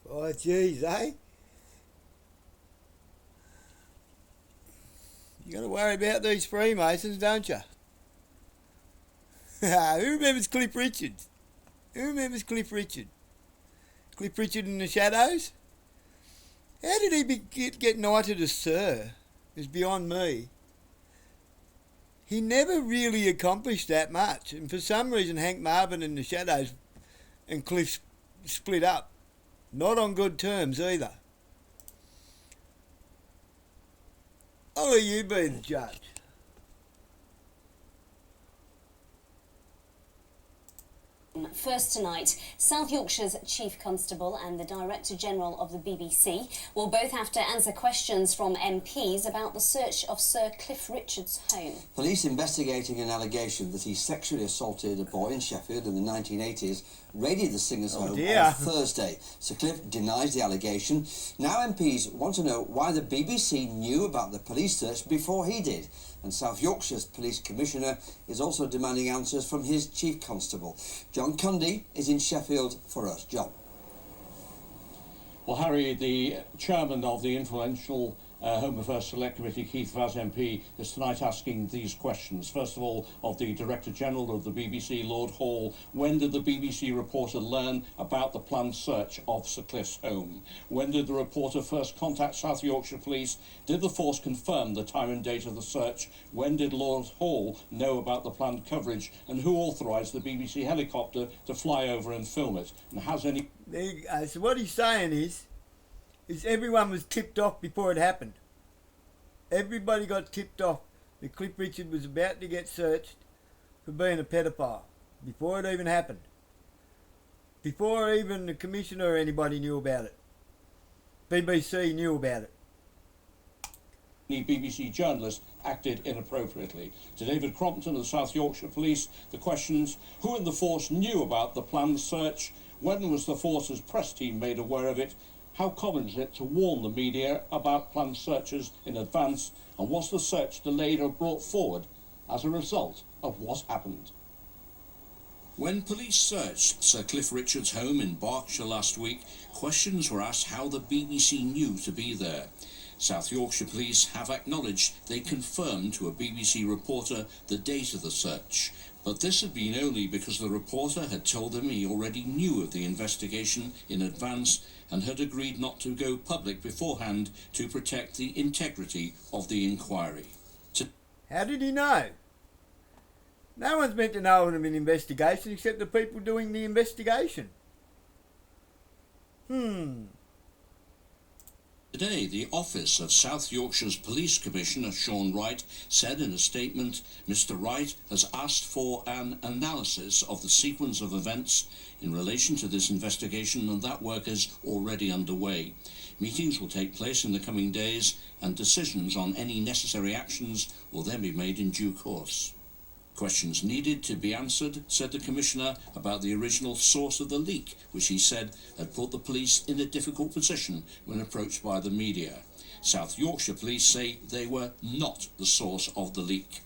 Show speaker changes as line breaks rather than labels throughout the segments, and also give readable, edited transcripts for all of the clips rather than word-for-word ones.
Oh, geez, eh? You got to worry about these Freemasons, don't you? Who remembers Cliff Richards? Who remembers Cliff Richard? Cliff Richard in the Shadows? How did he get knighted as Sir? It's beyond me. He never really accomplished that much, and for some reason Hank Marvin in the Shadows and Cliff split up. Not on good terms either. I'll let you be the judge.
First tonight, South Yorkshire's Chief Constable and the Director General of the BBC will both have to answer questions from MPs about the search of Sir Cliff Richard's home.
Police investigating an allegation that he sexually assaulted a boy in Sheffield in the 1980s raided the singer's home on Thursday. Sir Cliff denies the allegation. Now MPs want to know why the BBC knew about the police search before he did. And South Yorkshire's Police Commissioner is also demanding answers from his Chief Constable. John Cundy is in Sheffield for us. John.
Well, Harry, the chairman of the influential Home Affairs Select Committee, Keith Vaz MP, is tonight asking these questions. First of all, of the Director General of the BBC, Lord Hall. When did the BBC reporter learn about the planned search of Sir Cliff's home? When did the reporter first contact South Yorkshire Police? Did the force confirm the time and date of the search? When did Lord Hall know about the planned coverage? And who authorised the BBC helicopter to fly over and film it? And has any...
There you go. So what he's saying is everyone was tipped off before it happened. Everybody got tipped off that Cliff Richard was about to get searched for being a pedophile before it even happened. Before even the Commissioner or anybody knew about it. BBC knew about it.
The BBC journalist acted inappropriately. To David Crompton of the South Yorkshire Police, the questions: who in the force knew about the planned search? When was the force's press team made aware of it? How common is it to warn the media about planned searches in advance? And was the search delayed or brought forward as a result of what happened?
When police searched Sir Cliff Richard's home in Berkshire last week, questions were asked how the BBC knew to be there. South Yorkshire Police have acknowledged they confirmed to a BBC reporter the date of the search. But this had been only because the reporter had told them he already knew of the investigation in advance and had agreed not to go public beforehand to protect the integrity of the inquiry.
How did he know? No one's meant to know of an investigation except the people doing the investigation.
Today, the office of South Yorkshire's Police Commissioner Sean Wright said in a statement, Mr. Wright has asked for an analysis of the sequence of events in relation to this investigation, and that work is already underway. Meetings will take place in the coming days, and decisions on any necessary actions will then be made in due course. Questions needed to be answered, said the Commissioner, about the original source of the leak, which he said had put the police in a difficult position when approached by the media. South Yorkshire Police say they were not the source of the leak.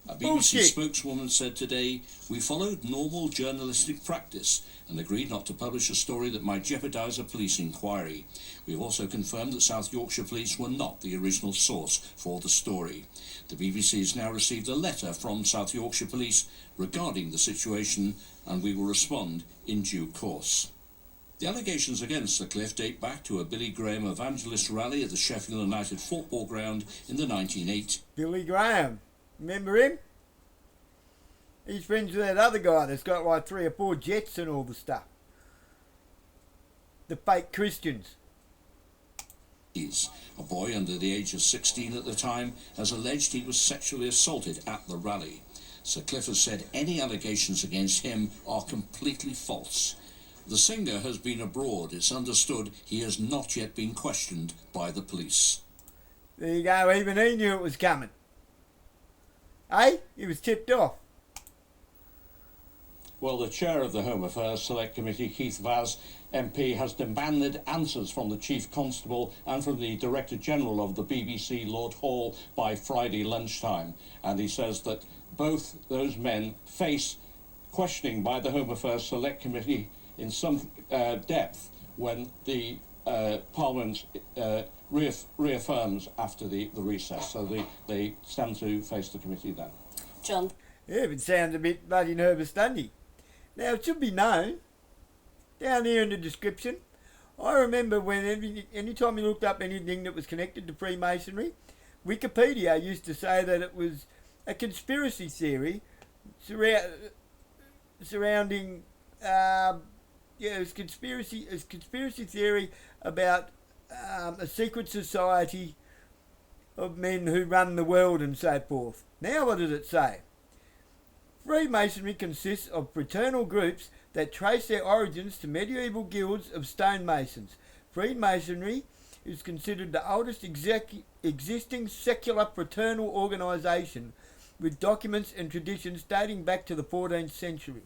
A BBC spokeswoman said today, "We followed normal journalistic practice and agreed not to publish a story that might jeopardise a police inquiry. We have also confirmed that South Yorkshire Police were not the original source for the story." The BBC has now received a letter from South Yorkshire Police regarding the situation, and we will respond in due course. The allegations against Sir Cliff date back to a Billy Graham evangelist rally at the Sheffield United football ground in the 1980s.
Billy Graham. Remember him? He's friends with that other guy that's got like 3 or 4 jets and all the stuff. The fake Christians.
A boy under the age of 16 at the time has alleged he was sexually assaulted at the rally. Sir Cliff has said any allegations against him are completely false. The singer has been abroad. It's understood he has not yet been questioned by the police.
There you go, even he knew it was coming. He was tipped off.
Well, the chair of the Home Affairs Select Committee, Keith Vaz, MP, has demanded answers from the Chief Constable and from the Director General of the BBC, Lord Hall, by Friday lunchtime. And he says that both those men face questioning by the Home Affairs Select Committee in some depth when the Parliament reaffirms after the recess. So they stand to face the committee then.
John.
Yeah, it sounds a bit bloody nervous-stundy. Now, it should be known, down here in the description, I remember when any time you looked up anything that was connected to Freemasonry, Wikipedia used to say that it was a conspiracy theory surrounding, it was conspiracy theory about a secret society of men who run the world and so forth. Now what does it say? Freemasonry consists of fraternal groups that trace their origins to medieval guilds of stonemasons. Freemasonry is considered the oldest existing secular fraternal organisation with documents and traditions dating back to the 14th century.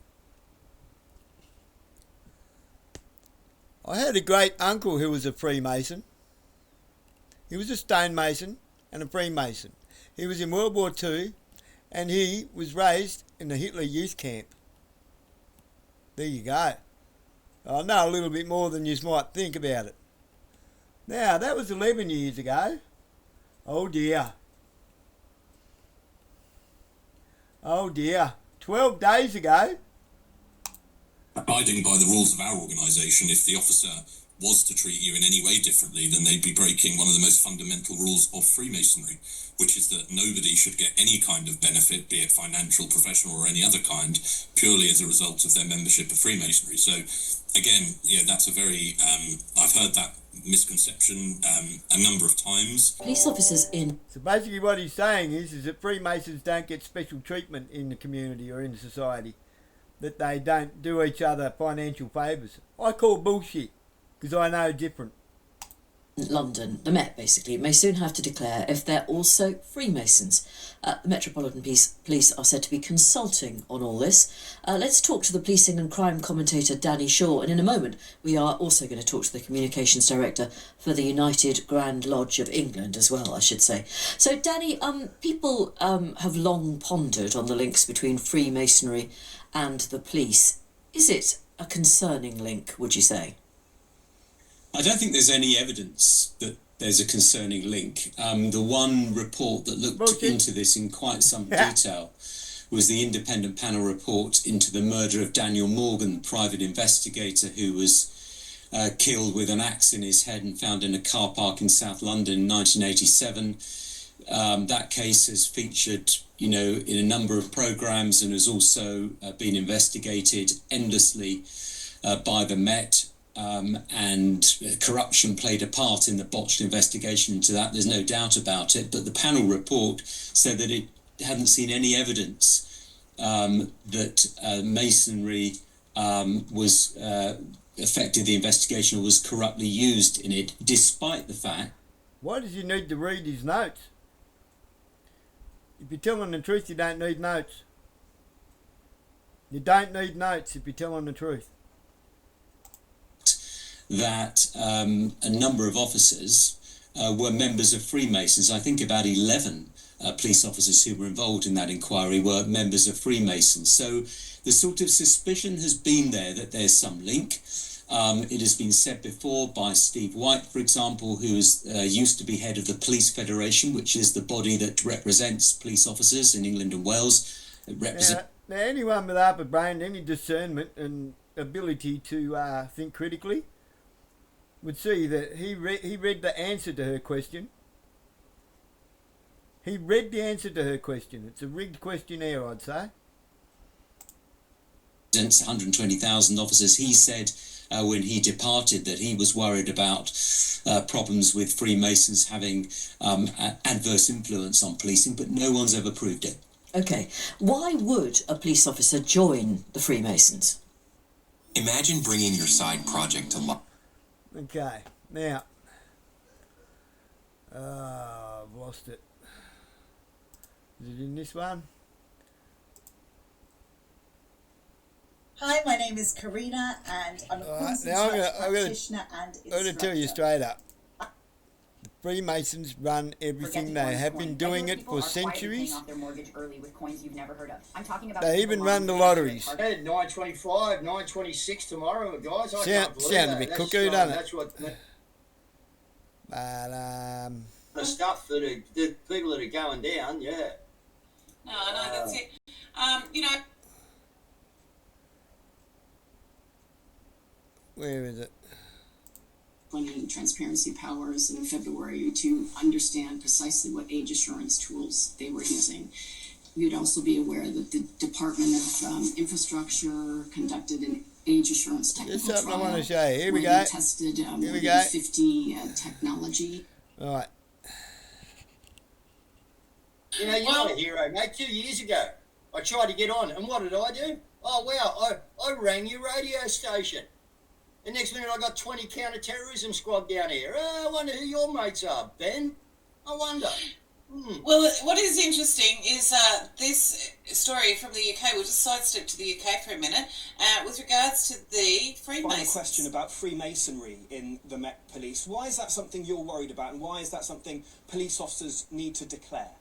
I had a great uncle who was a Freemason. He was a stonemason and a Freemason. He was in World War II and he was raised in the Hitler Youth Camp. There you go. I know a little bit more than you might think about it. Now, that was 11 years ago. Oh dear. Oh dear. 12 days ago.
Abiding by the rules of our organisation, if the officer was to treat you in any way differently, then they'd be breaking one of the most fundamental rules of Freemasonry, which is that nobody should get any kind of benefit, be it financial, professional or any other kind, purely as a result of their membership of Freemasonry. So again, that's a very, I've heard that misconception a number of times.
Police officers in...
So basically what he's saying is that Freemasons don't get special treatment in the community or in society, that they don't do each other financial favours. I call bullshit, because I know different.
London, the Met basically, may soon have to declare if they're also Freemasons. The Metropolitan Police are said to be consulting on all this. Let's talk to the policing and crime commentator Danny Shaw, and in a moment we are also going to talk to the communications director for the United Grand Lodge of England as well, I should say. So Danny, people have long pondered on the links between Freemasonry and the police. Is it a concerning link, would you say?
I don't think there's any evidence that there's a concerning link. The one report that looked into this in quite some detail was the independent panel report into the murder of Daniel Morgan, private investigator who was killed with an axe in his head and found in a car park in South London in 1987. That case has featured, in a number of programmes and has also been investigated endlessly by the Met. And corruption played a part in the botched investigation into that. There's no doubt about it. But the panel report said that it hadn't seen any evidence that Masonry was affected the investigation or was corruptly used in it, despite the fact...
Why does he need to read his notes? If you're telling the truth, you don't need notes. You don't need notes if you're telling the truth.
That a number of officers were members of Freemasons. I think about 11 police officers who were involved in that inquiry were members of Freemasons. So the sort of suspicion has been there that there's some link. It has been said before by Steve White, for example, who used to be head of the Police Federation, which is the body that represents police officers in England and Wales.
Now, anyone with half a brain, any discernment and ability to think critically would see that he read the answer to her question. He read the answer to her question. It's a rigged questionnaire, I'd say.
120,000 officers. He said when he departed that he was worried about problems with Freemasons having adverse influence on policing, but no one's ever proved it.
Okay, why would a police officer join the Freemasons?
Imagine bringing your side project to life.
Okay, now, I've lost it. Is it in this one?
Hi, my name is Karina and I'm a course
now
instructor practitioner and instructor.
I'm going to tell you straight up. The Freemasons run everything. They have been doing it for centuries. They even run the lotteries.
9:25, 9:26 tomorrow, guys. I can't believe
sounds
that.
a bit cuckoo, doesn't it?
That's what.
But
The stuff that the people that are going down, yeah.
No, that's it.
Where is it?
And transparency powers in February to understand precisely what age assurance tools they were using. You'd also be aware that the Department of Infrastructure conducted an age assurance technical trial.
I want to show you. Here we
where
go.
they tested
Here we go.
50 technology.
Right.
You know, you're a hero, mate. 2 years ago, I tried to get on, and what did I do? Oh, wow, I rang your radio station. The next minute I got 20 counter-terrorism squad down here. I wonder who your mates are, Ben. I wonder.
Well, what is interesting is this story from the UK. We'll just sidestep to the UK for a minute. With regards to the Freemasons.
Final question about Freemasonry in the Met Police. Why is that something you're worried about, and why is that something police officers need to declare?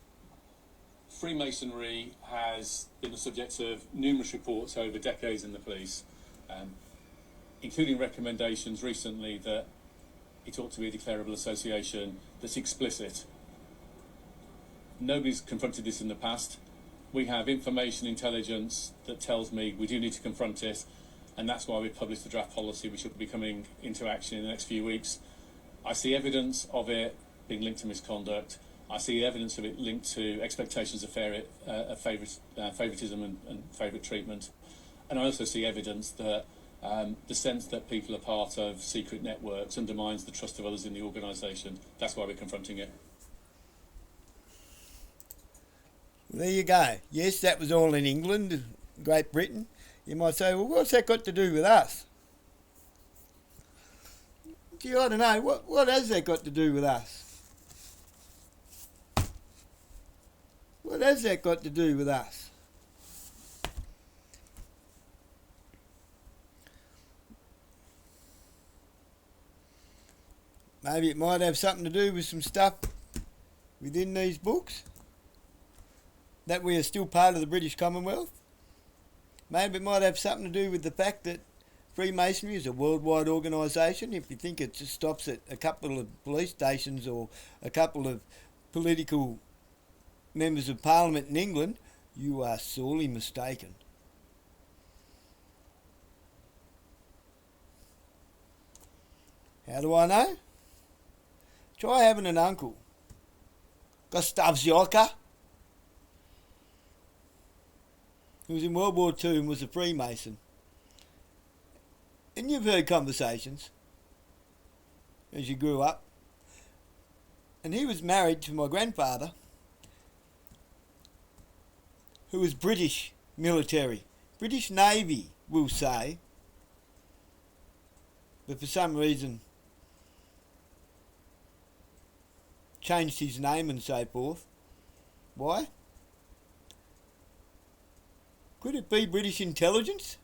Freemasonry has been the subject of numerous reports over decades in the police, including recommendations recently that it ought to be a declarable association that's explicit. Nobody's confronted this in the past. We have information intelligence that tells me we do need to confront it, and that's why we published the draft policy, which will be coming into action in the next few weeks. I see evidence of it being linked to misconduct. I see evidence of it linked to expectations of favouritism and favourite treatment. And I also see evidence that the sense that people are part of secret networks undermines the trust of others in the organisation. That's why we're confronting it.
There you go. Yes, that was all in England, Great Britain. You might say, well, what's that got to do with us? Gee, I don't know. What has that got to do with us? What has that got to do with us? Maybe it might have something to do with some stuff within these books. That we are still part of the British Commonwealth. Maybe it might have something to do with the fact that Freemasonry is a worldwide organisation. If you think it just stops at a couple of police stations or a couple of political members of Parliament in England, you are sorely mistaken. How do I know? Try having an uncle, Gustav Zioka, who was in World War II and was a Freemason. And you've heard conversations as you grew up. And he was married to my grandfather, who was British military, British Navy, we'll say. But for some reason changed his name and so forth. Why? Could it be British intelligence?